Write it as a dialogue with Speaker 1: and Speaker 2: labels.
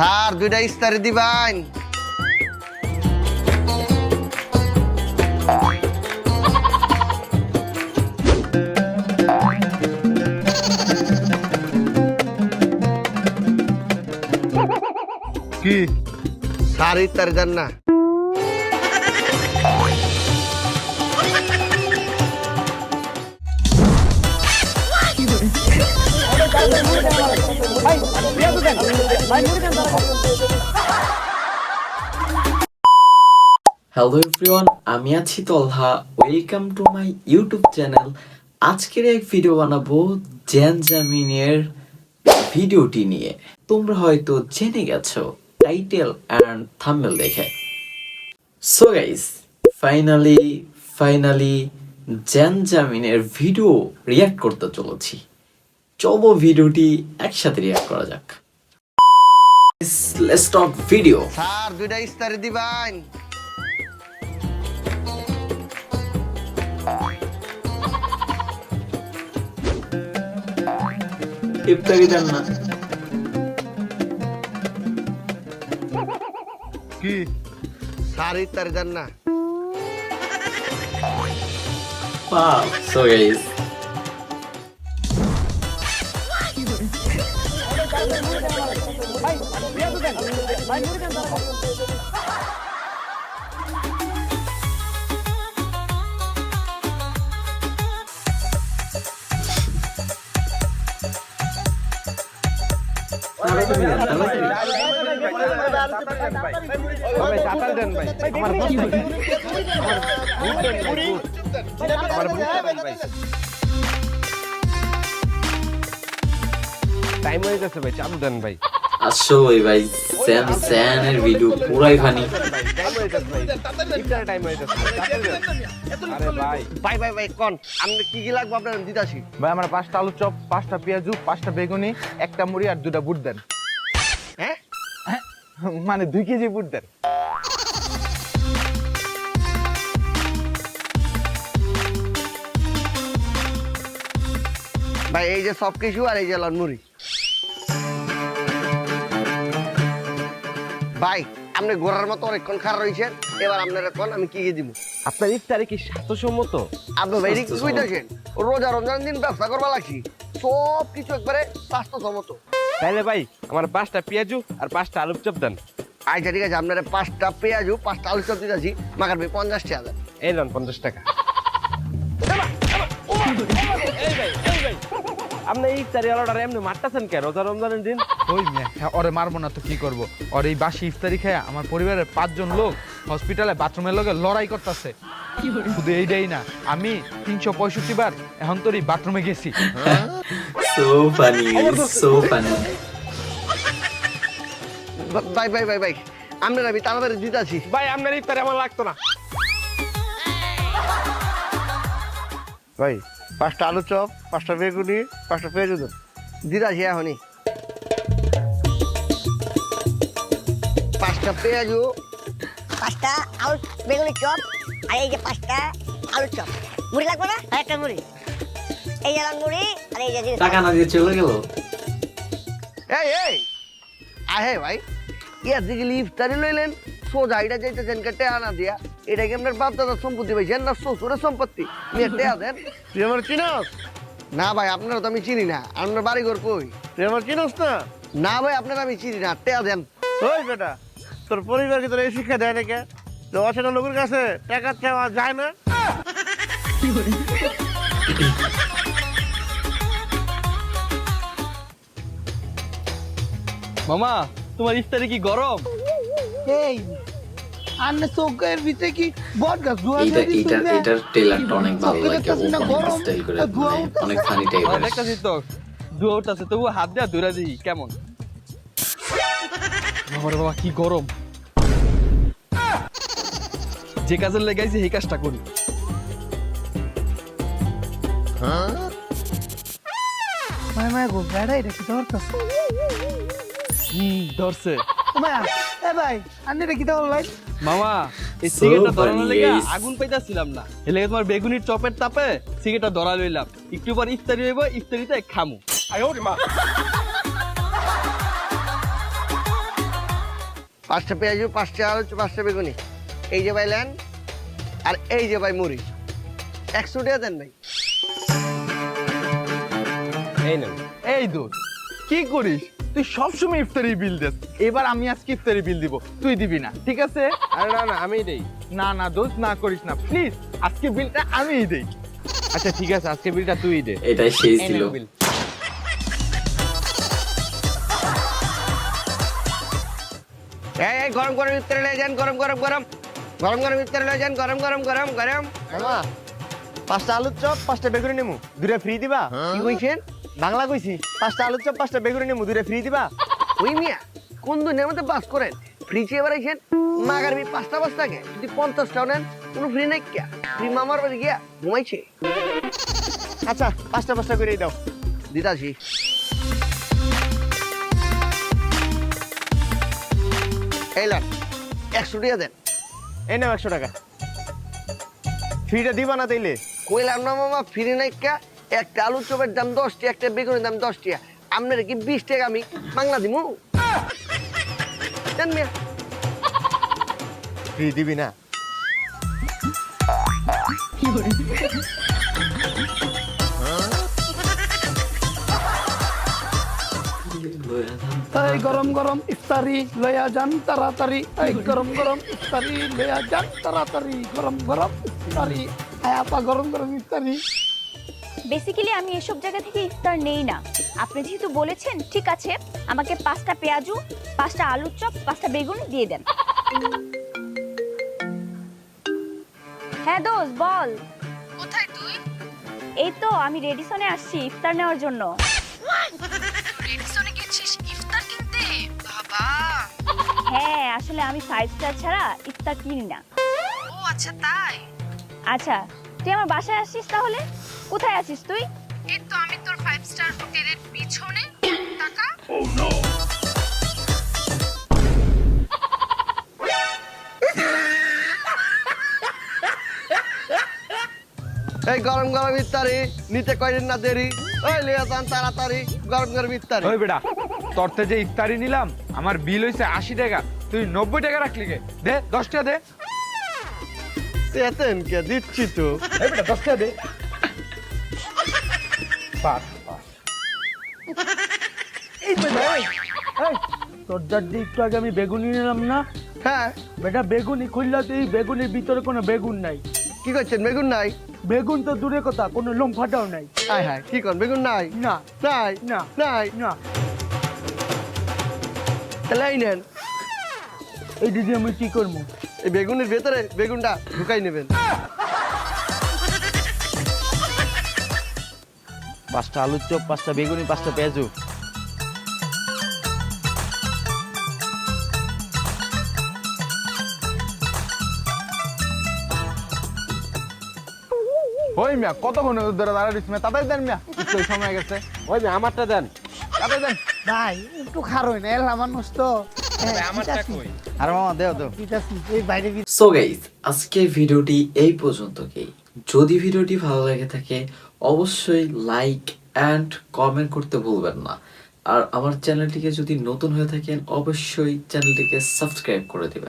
Speaker 1: Sir দুইটা ইস্তারি দিবেন।
Speaker 2: কি
Speaker 1: স্যার ইস্তারি দেন না?
Speaker 3: হ্যালো এভরিওয়ান, আমি আছি Talha. Welcome to my YouTube channel. আজকের এক ভিডিও বানাবো জেনজামিনের ভিডিওটি নিয়ে। তোমরা হয়তো জেনে গেছো টাইটেল অ্যান্ড থাম্বনেল দেখে। সো গাইস, ফাইনালি জেনজামিনের ভিডিও রিয়াক্ট করতে চলেছি। চলো ভিডিওটি একসাথে রিয়াক্ট করা যাক। Let's start video.
Speaker 1: স্যার দুইটা ইস্তারি দিবেন।
Speaker 3: ইফতারি দেন না?
Speaker 2: কি
Speaker 1: স্যার ইস্তারি দেন না?
Speaker 3: Wow, so guys.
Speaker 2: টাইম হয়ে গেছে ভাই, চালু দেন ভাই।
Speaker 3: আসলে ভাই স্যানের ভিডিও পুরাই ফানি।
Speaker 2: টাইম হয়ে গেছে ভাই, ইফতারের টাইম হয়ে গেছে। আরে ভাই
Speaker 1: ভাই ভাই ভাই কোন আপনি কি কি লাগবে আপনার দিতাছি।
Speaker 2: ভাই আমার 5টা আলু চপ, 5টা পেঁয়াজু, 5টা বেগুনি, একটা মুড়ি আর 2টা বুট দেন।
Speaker 1: হ্যাঁ
Speaker 2: মানে 2 কেজি বুট দেন।
Speaker 1: ভাই এই যে সব কিছু আর এই যে লনমুড়ি। ভাই আপনি ঘোড়ার মতো অনেকক্ষণ খারাপ রয়েছেন, এবার আপনারা কোন আমি কি কি দিব।
Speaker 2: আপনার ইফতারে কি স্বাস্থ্যসম্মত?
Speaker 1: আপনি ভাই কি কইতাছেন? রোজা রমজান দিন ব্যবসা করবা লাগছি, সব কিছু একবারে স্বাস্থ্যসম্মত।
Speaker 2: তাইলে ভাই আমার 5টা পেঁয়াজু আর 5টা আলু চপ দেন।
Speaker 1: আচ্ছা ঠিক আছে, আপনারা 5টা পেঁয়াজু 5টা আলু চপ দিতেছি, মাগার ভাই 50 টাকা।
Speaker 2: এই লন 50 টাকা। আপনি ইফতারি অর্ডার এমনি মারতাছেন কেন রোজা রমজানের দিন?
Speaker 4: ওই মেয়ে ওরে মারবো না তো কি করবো? ওর এই বাসি ইফতারি খেয়ে আমার পরিবারের 5 জন লোক হসপিটালে বাথরুমের লগে লড়াই করতেছে। শুধু এইটাই না, আমি 365 বার এখন তোরই বাথরুমে গেছি।
Speaker 3: So funny.
Speaker 1: ভাই ভাই ভাই ভাই আপনারা আমি তাড়াতাড়ি দিতেছি।
Speaker 2: ভাই আপনার ইফতারি আমার লাগতো না।
Speaker 1: ভাই 5টা আলু চপ, 5টা বেগুনি, 5টা পেঁয়াজু দেন, দিতাছি এখনই। 5টা পেঁয়াজু,
Speaker 5: 5টা আলু বেগুনি চপ, আর এই যে 5টা আলু চপ। মুড়ি লাগবে না? আর একটা মুড়ি। এই যে মুড়ি আর এই যে
Speaker 3: টাকা না দিয়ে চলে গেল।
Speaker 1: এই আহে ভাই ইয়ার দিকে ইফতারি লইলেন, সোজা এটা যাইতেছেন কেটে আনা দিয়া। এটা কি আপনার বাপ দাদার সম্পত্তি পাইছেন না শ্বশুরের সম্পত্তি? নিয়ে টেয়া দেন। তুই আমার চিনস না? ভাই আপনারা তো আমি চিনি না, আপনার বাড়ি ঘর কই? তুই আমার চিনস না? না ভাই আপনারা আমি চিনি না, টেয়া দেন।
Speaker 6: ওই বেটা, তোর পরিবারকে তোর এই শিক্ষা দেয় নাকি? তো অচেনা লোকের কাছে টাকা চাওয়া যায় না?
Speaker 4: মামা তোমার ইফতারি কি গরম?
Speaker 7: এই আন্নে চোখের ভিতরে কি বট গাছ ধোয়া
Speaker 3: এটার ট্রেলারটা অনেক ভালো লাগে। স্টাইল করে অনেক ফানি টাইপের।
Speaker 4: দেখতেছি তো ধোয়া উঠতেছে, তবু হাত দেওয়া ধরে দিই কেমন। বাবা বাবা কি গরম! যে কাজের লেগাইছে সেই কাজটা করি।
Speaker 7: মায় মায় গো গাড়া এটা কি ধরতাছে?
Speaker 4: ধরছে।
Speaker 7: মায়া এ ভাই আন্নে এটা কি ধরলাই?
Speaker 4: মামা এই
Speaker 3: So
Speaker 4: সিগারেটটা ধরানোর
Speaker 3: funny,
Speaker 4: লেগে
Speaker 3: guys.
Speaker 4: আগুন পাইতাছিলাম না, এর লেগে তোমার বেগুনির চপের তাপে সিগারেটটা ধরা লইলাম। একটু পর ইফতারি হইব, ইফতারিতে খামু।
Speaker 1: 5টা পেঁয়াজু, 5টা আলু, 5টা বেগুনি। এই যে ভাই লেন, আর এই যে ভাই মুড়ি। 100 টাকা দেন ভাই।
Speaker 2: এই নেন।
Speaker 4: এই দোস্ত কি করিস তুই সবসময় ইফতারি বিল দিস, এবার আমি আজকে ইফতারি বিল দিব, তুই দিবি না, ঠিক আছে?
Speaker 2: আরে না না আমিই দেই।
Speaker 4: না না দোস্ত, না করিস না প্লিজ, আজকে বিলটা আমিই দেই।
Speaker 2: আচ্ছা ঠিক আছে, আজকে বিলটা তুই দে।
Speaker 3: এটাই সেই
Speaker 2: এই
Speaker 3: ছিল।
Speaker 2: নেন বিল।
Speaker 1: এই গরম গরম ইফতারি লয়ে যান, গরম গরম গরম গরম গরম ইফতারি লয়ে যান, গরম গরম গরম গরম।
Speaker 6: মামা 5টা আলুর চপ 5টা বেগুনি নেমু 2টা ফ্রি দিবা?
Speaker 1: কি কইছেন?
Speaker 6: বাংলা কইছি 5টা আলুর চপ 5টা বেগুনি নেমু 2টা ফ্রি দিবা?
Speaker 1: ওই মিয়া কোন দুনিয়ার মধ্যে বাস করেন? ফ্রি চেয়ে বেড়াইছেন মাগারবি 5টা থাকে, যদি 50টাও নেন কোনো ফ্রি নাই। কে ফ্রি মামার বাড়ি গিয়া ঘুমাইছে।
Speaker 6: আচ্ছা 5টা করেই দাও।
Speaker 1: দিদাসি এই লান 100 টাকা দেন।
Speaker 6: এই নাও 100 টাকা। ফ্রিটা দিবা না তাইলে?
Speaker 1: কইলাম না মামা ফ্রি নাই। কে একটা আলুর চপের দাম 10 টাকা, একটা বেগুনের দাম 10 টাকা। আপনার কি 20 টাকা আমি বাংলা দিমু? দেন মিয়া।
Speaker 6: ফ্রি দিবি না?
Speaker 7: এই গরম গরম ইফতারি লয়া যান তাড়াতাড়ি, এই গরম গরম ইফতারি লয়া যান তাড়াতাড়ি, গরম গরম ইফতারি, আপা গরম গরম ইফতারি।
Speaker 8: বেসিক্যালি আমি এসব জায়গা থেকে ইফতার নেই না। আপনি যেহেতু বলেছেন ঠিক আছে, আমাকে 5টা পেঁয়াজু, 5টা আলুর চপ, 5টা বেগুন দিয়ে দেন। হ্যাঁ দোস্ত বল। কোথায় তুই? এই তো আমি রেডিসনে আসছি ইফতার নেওয়ার জন্য। রেডিসনে গেছিস ইফতার কিনতে? বাবা হ্যাঁ, আসলে আমি 5 স্টার ছাড়া ইফতার কিনি না। ও আচ্ছা তাই। আচ্ছা তুই আমার বাসায় আসছিস তাহলে? কোথায় আছিস তুই? এই তো আমি তোর 5 স্টার হোটেলের পিছনে। টাকা
Speaker 1: এই গরম গরম ইফতারি নিতে কয়দিন না দেরি। ওই লিয়া যান তাড়াতাড়ি, গরম গরম ইফতারি।
Speaker 4: ওই বেটা তোরতে যে ইফতারি নিলাম আমার বিল হইছে 80 টাকা, তুই 90 টাকা রাখলি কে? দে 10 টাকা দে।
Speaker 1: তেতেন কে দিচ্ছি তো।
Speaker 4: এই বেটা 10 টাকা দে। বাস
Speaker 7: এই বেটা এই তোর দাদি একটু আগে আমি বেগুনি নিলাম না,
Speaker 1: হ্যাঁ
Speaker 7: বেটা বেগুনি খুললা তো এই বেগুনের ভিতরে কোনো বেগুন নাই।
Speaker 1: কি করছেন? বেগুন নাই?
Speaker 7: বেগুন তো দূরের কথা, কোনো লোম ফাটাও নাই।
Speaker 1: হায় হায় কি কর? বেগুন নাই?
Speaker 7: না
Speaker 1: নাই
Speaker 7: না
Speaker 1: নাই।
Speaker 7: না,
Speaker 1: তাহলে এই নেন।
Speaker 7: এই দিদি আমি কি করবো?
Speaker 1: এই বেগুনের ভেতরে বেগুনটা ঢুকাই নেবেন।
Speaker 6: 5টা আলুর চপ 5টা বেগুনি 5টা পেঁয়াজু।
Speaker 4: ওই মিয়া কতক্ষণ ধরে দাঁড়াইছিস মিয়া? তাড়াতাড়ি দেন মিয়া, একটু সময় গেছে।
Speaker 2: ওই যে আমারটা দেন।
Speaker 4: তাড়াতাড়ি দেন।
Speaker 7: ভাই একটু খারোই না, এলা মানুষ তো।
Speaker 2: আমারটা কই?
Speaker 6: আর মামা দেও তো।
Speaker 7: এই বাইরে
Speaker 3: সো গাইস, আজকের ভিডিওটি এই পর্যন্তই। যদি ভিডিওটি ভালো লেগে থাকে অবশ্যই লাইক এন্ড কমেন্ট করতে ভুলবেন না। আর আমার চ্যানেলটিকে যদি নতুন হয়ে থাকেন অবশ্যই চ্যানেলটিকে সাবস্ক্রাইব করে দিবেন।